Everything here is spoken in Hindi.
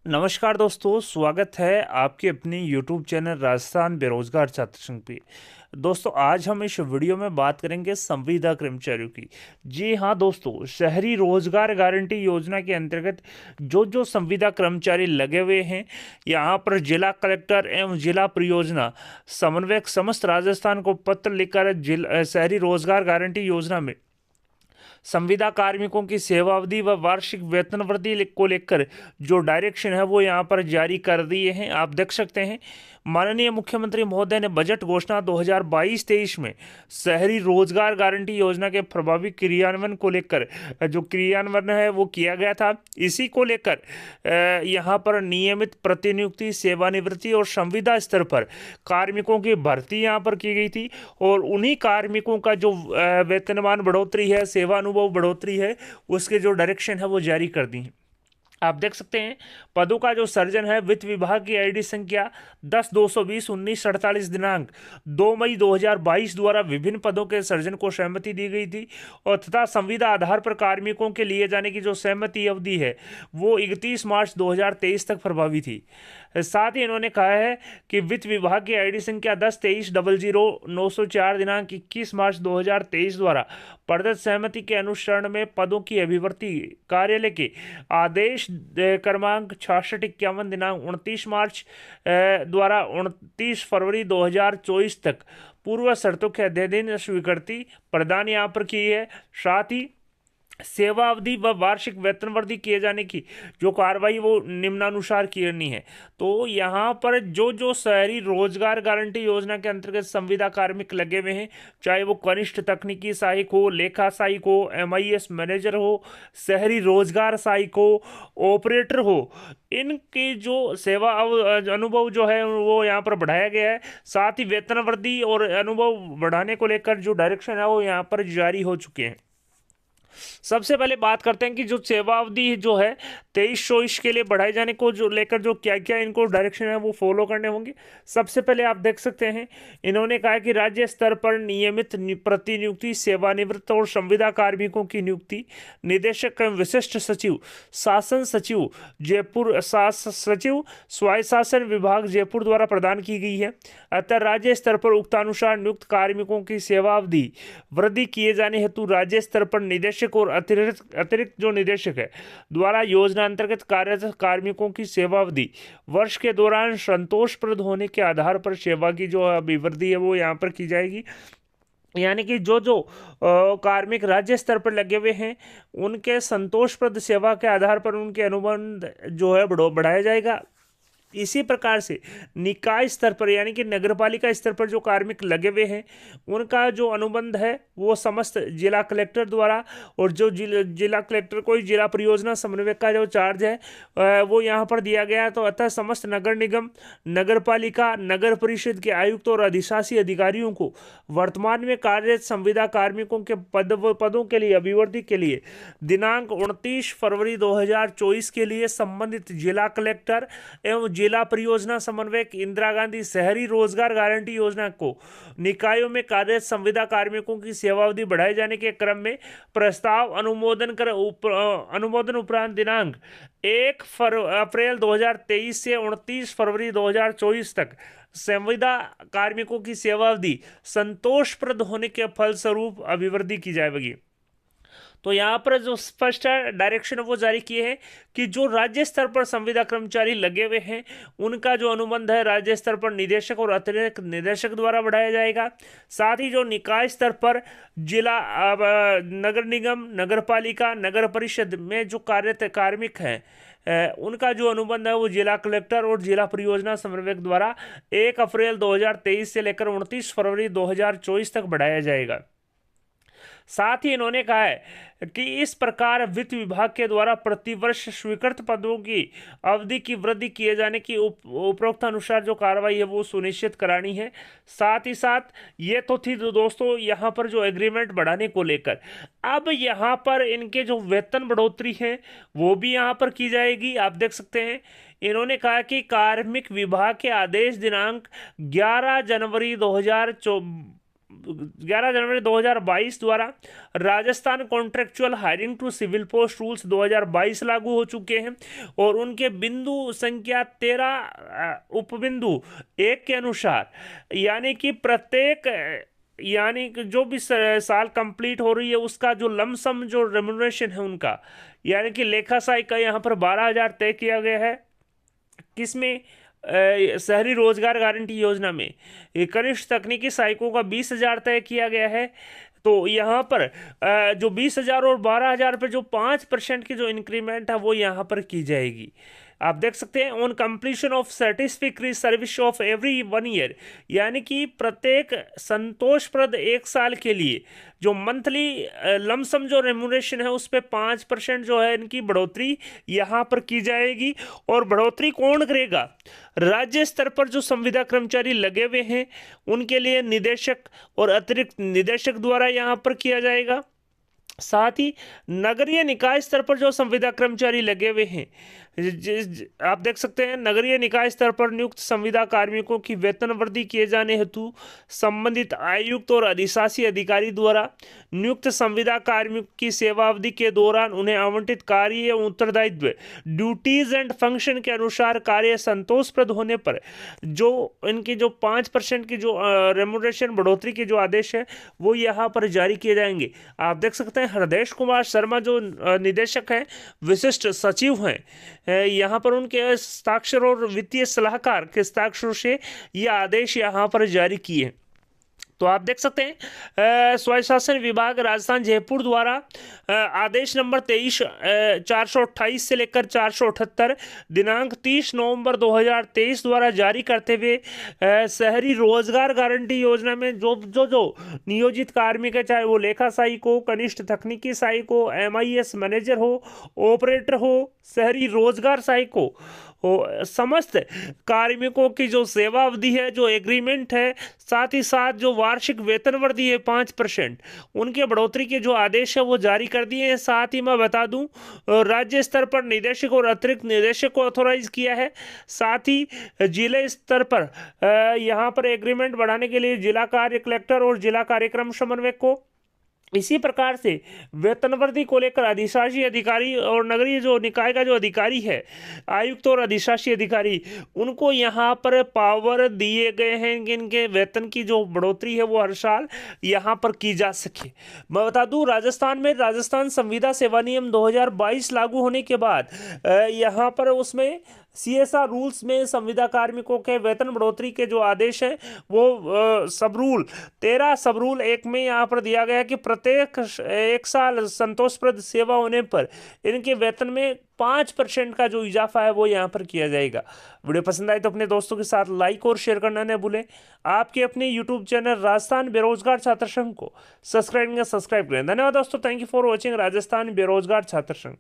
नमस्कार दोस्तों, स्वागत है आपके अपने YouTube चैनल राजस्थान बेरोजगार छात्र संघ पे। दोस्तों, आज हम इस वीडियो में बात करेंगे संविदा कर्मचारियों की। जी हाँ दोस्तों, शहरी रोजगार गारंटी योजना के अंतर्गत जो संविदा कर्मचारी लगे हुए हैं, यहाँ पर जिला कलेक्टर एवं जिला परियोजना समन्वयक समस्त राजस्थान को पत्र लिखकर शहरी रोजगार गारंटी योजना में संविदा कार्मिकों की सेवा अवधि व वार्षिक वेतन वृद्धि को लेकर जो डायरेक्शन है वो यहाँ पर जारी कर दिए हैं। आप देख सकते हैं, माननीय मुख्यमंत्री महोदय ने बजट घोषणा 2022-23 में शहरी रोजगार गारंटी योजना के प्रभावी क्रियान्वयन को लेकर जो क्रियान्वयन है वो किया गया था। इसी को लेकर यहाँ पर नियमित प्रतिनियुक्ति, सेवानिवृत्ति और संविदा स्तर पर कार्मिकों की भर्ती यहाँ पर की गई थी और उन्हीं कार्मिकों का जो वेतनमान बढ़ोतरी है, सेवा अनुभव बढ़ोतरी है, उसके जो डायरेक्शन है वो जारी कर दी है। आप देख सकते हैं, पदों का जो सर्जन है वित्त विभाग की आईडी संख्या 10-220-1948 दिनांक 2 मई 2022 द्वारा विभिन्न पदों के सर्जन को सहमति दी गई थी और तथा संविदा आधार पर कार्मिकों के लिए जाने की जो सहमति अवधि है वो 31 मार्च 2023 तक प्रभावी थी। साथ ही इन्होंने कहा है कि वित्त विभाग की आईडी संख्या 10-23-00-904 दिनांक 21 मार्च 2023 द्वारा प्रदत्त सहमति के अनुसरण में पदों की अभिवर्ती कार्यालय के आदेश क्रमांक 6651 दिनांक 29 मार्च द्वारा 29 फरवरी 2024 तक पूर्व शर्तों के अध्ययन स्वीकृति प्रदान यहाँ पर की है। साथ ही सेवा अवधि व वार्षिक वेतन वृद्धि किए जाने की जो कार्रवाई वो निम्नानुसार करनी है। तो यहाँ पर जो शहरी रोजगार गारंटी योजना के अंतर्गत संविदा कार्मिक लगे हुए हैं, चाहे वो कनिष्ठ तकनीकी सहायक हो, लेखा सहायक हो, MIS मैनेजर हो, शहरी रोजगार सहायक हो, ऑपरेटर हो, इनकी जो सेवा अनुभव जो है वो यहाँ पर बढ़ाया गया है। साथ ही वेतन वृद्धि और अनुभव बढ़ाने को लेकर जो डायरेक्शन है वो यहाँ पर जारी हो चुके हैं। सबसे पहले बात करते हैं कि जो सेवा अवधि जो है 23-24 के लिए बढ़ाए जाने को जो लेकर जो क्या क्या इनको डायरेक्शन है वो फॉलो करने होंगे। सबसे पहले आप देख सकते हैं, इन्होंने कहा कि राज्य स्तर पर नियमित प्रतिनियुक्ति, सेवानिवृत्त और संविदा कार्मिकों की नियुक्ति निदेशक एवं विशिष्ट सचिव, शासन सचिव जयपुर, सचिव स्वायत्त शासन विभाग जयपुर द्वारा प्रदान की गई है। अतः राज्य स्तर पर उक्तानुसार नियुक्त कार्मिकों की सेवा अवधि वृद्धि किए जाने हेतु राज्य स्तर पर निदेशक और अतिरिक्त जो निदेशक है द्वारा योजना अंतर्गत कार्यरत कार्मिकों की सेवा अवधि वर्ष के दौरान संतोषप्रद होने के आधार पर सेवा की जो अभिवृद्धि है वो यहाँ पर की जाएगी। यानी कि जो कार्मिक राज्य स्तर पर लगे हुए हैं उनके संतोषप्रद सेवा के आधार पर उनके अनुबंध जो है बढ़ाया जाएगा। इसी प्रकार से निकाय स्तर पर यानी कि नगरपालिका स्तर पर जो कार्मिक लगे हुए हैं उनका जो अनुबंध है वो समस्त जिला कलेक्टर द्वारा, और जो जिला कलेक्टर को जिला परियोजना समन्वयक का जो चार्ज है वो यहाँ पर दिया गया है। तो अतः समस्त नगर निगम, नगरपालिका, नगर परिषद के आयुक्त और अधिशासी अधिकारियों को वर्तमान में कार्यरत संविदा कार्मिकों के पदों के लिए अभिवृद्धि के लिए दिनांक 29 फरवरी 2024 के लिए संबंधित जिला कलेक्टर एवं जिला परियोजना समन्वयक इंदिरा गांधी शहरी रोजगार गारंटी योजना को निकायों में कार्यरत संविदा कार्मिकों की सेवावधि बढ़ाए जाने के क्रम में प्रस्ताव अनुमोदन उपरांत दिनांक 1 अप्रैल 2023 से 29 फरवरी 2024 तक संविदा कार्मिकों की सेवावधि संतोषप्रद होने के फलस्वरूप अभिवृद्धि की जाएगी। तो यहाँ पर जो स्पष्ट डायरेक्शन वो जारी किए हैं कि जो राज्य स्तर पर संविदा कर्मचारी लगे हुए हैं उनका जो अनुबंध है राज्य स्तर पर निदेशक और अतिरिक्त निदेशक द्वारा बढ़ाया जाएगा। साथ ही जो निकाय स्तर पर जिला, नगर निगम, नगर पालिका, नगर परिषद में जो कार्यरत कार्मिक हैं उनका जो अनुबंध है वो जिला कलेक्टर और जिला परियोजना समन्वयक द्वारा 1 अप्रैल 2023 से लेकर 29 फरवरी 2024 तक बढ़ाया जाएगा। साथ ही इन्होंने कहा है कि इस प्रकार वित्त विभाग के द्वारा प्रतिवर्ष स्वीकृत पदों की अवधि की वृद्धि किए जाने की उपरोक्त अनुसार जो कार्रवाई है वो सुनिश्चित करानी है। साथ ही साथ ये तो थी दोस्तों यहाँ पर जो एग्रीमेंट बढ़ाने को लेकर, अब यहाँ पर इनके जो वेतन बढ़ोतरी है वो भी यहाँ पर की जाएगी। आप देख सकते हैं, इन्होंने कहा कि कार्मिक विभाग के आदेश दिनांक 11 जनवरी 11 जनवरी 2022 द्वारा Rajasthan contractual hiring to civil post rules 2022 लागू हो चुके हैं और उनके बिंदु संख्या 13 उपबिंदु 1 के अनुसार यानी कि प्रत्येक यानी कि जो भी साल कंप्लीट हो रही है उसका जो लमसम जो रेम्युनरेशन है उनका यानी कि लेखा सहायक का यहाँ पर 12,000 तय किया गया है। किसमें? शहरी रोजगार गारंटी योजना में। कनिष्ठ तकनीकी सहायकों का 20,000 तय किया गया है। तो यहाँ पर जो 20,000 और 12,000 पे जो 5% की जो इंक्रीमेंट है वो यहाँ पर की जाएगी। आप देख सकते हैं on completion of satisfactory service of every 1 year, यानी कि प्रत्येक संतोषप्रद 1 साल के लिए जो मंथली लमसम जो रेम्युनरेशन है उस पर 5% जो है इनकी बढ़ोतरी यहाँ पर की जाएगी। और बढ़ोतरी कौन करेगा? राज्य स्तर पर जो संविदा कर्मचारी लगे हुए हैं उनके लिए निदेशक और अतिरिक्त निदेशक द्वारा यहाँ पर किया जाएगा। साथ ही नगरीय निकाय स्तर पर जो संविदा कर्मचारी लगे हुए हैं, आप देख सकते हैं नगरीय निकाय स्तर पर नियुक्त संविदा कार्मिकों की वेतन वृद्धि किए जाने हेतु संबंधित आयुक्त और अधिशासी अधिकारी द्वारा नियुक्त संविदा कार्मिकों की सेवावधि के दौरान उन्हें आवंटित कार्य एवं उत्तरदायित्व ड्यूटीज एंड फंक्शन के अनुसार कार्य संतोषप्रद होने पर जो इनकी जो 5% की जो रेम्युनरेशन बढ़ोतरी के जो आदेश है वो यहाँ पर जारी किए जाएंगे। आप देख सकते हैं हृदय कुमार शर्मा जो निदेशक हैं, विशिष्ट सचिव हैं, यहाँ पर उनके हस्ताक्षर और वित्तीय सलाहकार के हस्ताक्षर से ये आदेश यहाँ पर जारी किए। तो आप देख सकते हैं स्वायत्त शासन विभाग राजस्थान जयपुर द्वारा आदेश नंबर 23/428 से लेकर 478 दिनांक 30 नवंबर 2023 द्वारा जारी करते हुए शहरी रोजगार गारंटी योजना में जो नियोजित कार्मिक है, चाहे वो लेखा सहायक हो, कनिष्ठ तकनीकी सहायक हो, MIS मैनेजर हो, ऑपरेटर हो, शहरी रोजगार सहायक हो, समस्त कार्मिकों की जो सेवा अवधि है, जो एग्रीमेंट है, साथ ही साथ जो वार्षिक वेतन वृद्धि है 5%, उनके बढ़ोतरी के जो आदेश है वो जारी कर दिए हैं। साथ ही मैं बता दूं राज्य स्तर पर निदेशक और अतिरिक्त निदेशक को ऑथोराइज किया है। साथ ही जिले स्तर पर यहाँ पर एग्रीमेंट बढ़ाने के लिए जिला कार्य कलेक्टर और जिला कार्यक्रम समन्वयक को, इसी प्रकार से वेतन वृद्धि को लेकर अधिशासी अधिकारी और नगरीय जो निकाय का जो अधिकारी है, आयुक्त और अधिशासी अधिकारी, उनको यहाँ पर पावर दिए गए हैं कि इनके वेतन की जो बढ़ोतरी है वो हर साल यहाँ पर की जा सके। मैं बता दूं राजस्थान में राजस्थान संविदा सेवा नियम 2022 लागू होने के बाद यहाँ पर उसमें CSR रूल्स में संविदा कार्मिकों के वेतन बढ़ोतरी के जो आदेश हैं वो सब रूल 13 सब रूल 1 में यहाँ पर दिया गया है कि प्रत्येक 1 साल संतोषप्रद सेवा होने पर इनके वेतन में 5% का जो इजाफा है वो यहाँ पर किया जाएगा। वीडियो पसंद आए तो अपने दोस्तों के साथ लाइक और शेयर करना न भूलें। आपके अपने YouTube चैनल राजस्थान बेरोजगार छात्र संघ को सब्सक्राइब करें। धन्यवाद दोस्तों, thank you for watching Rajasthan बेरोजगार छात्र संघ।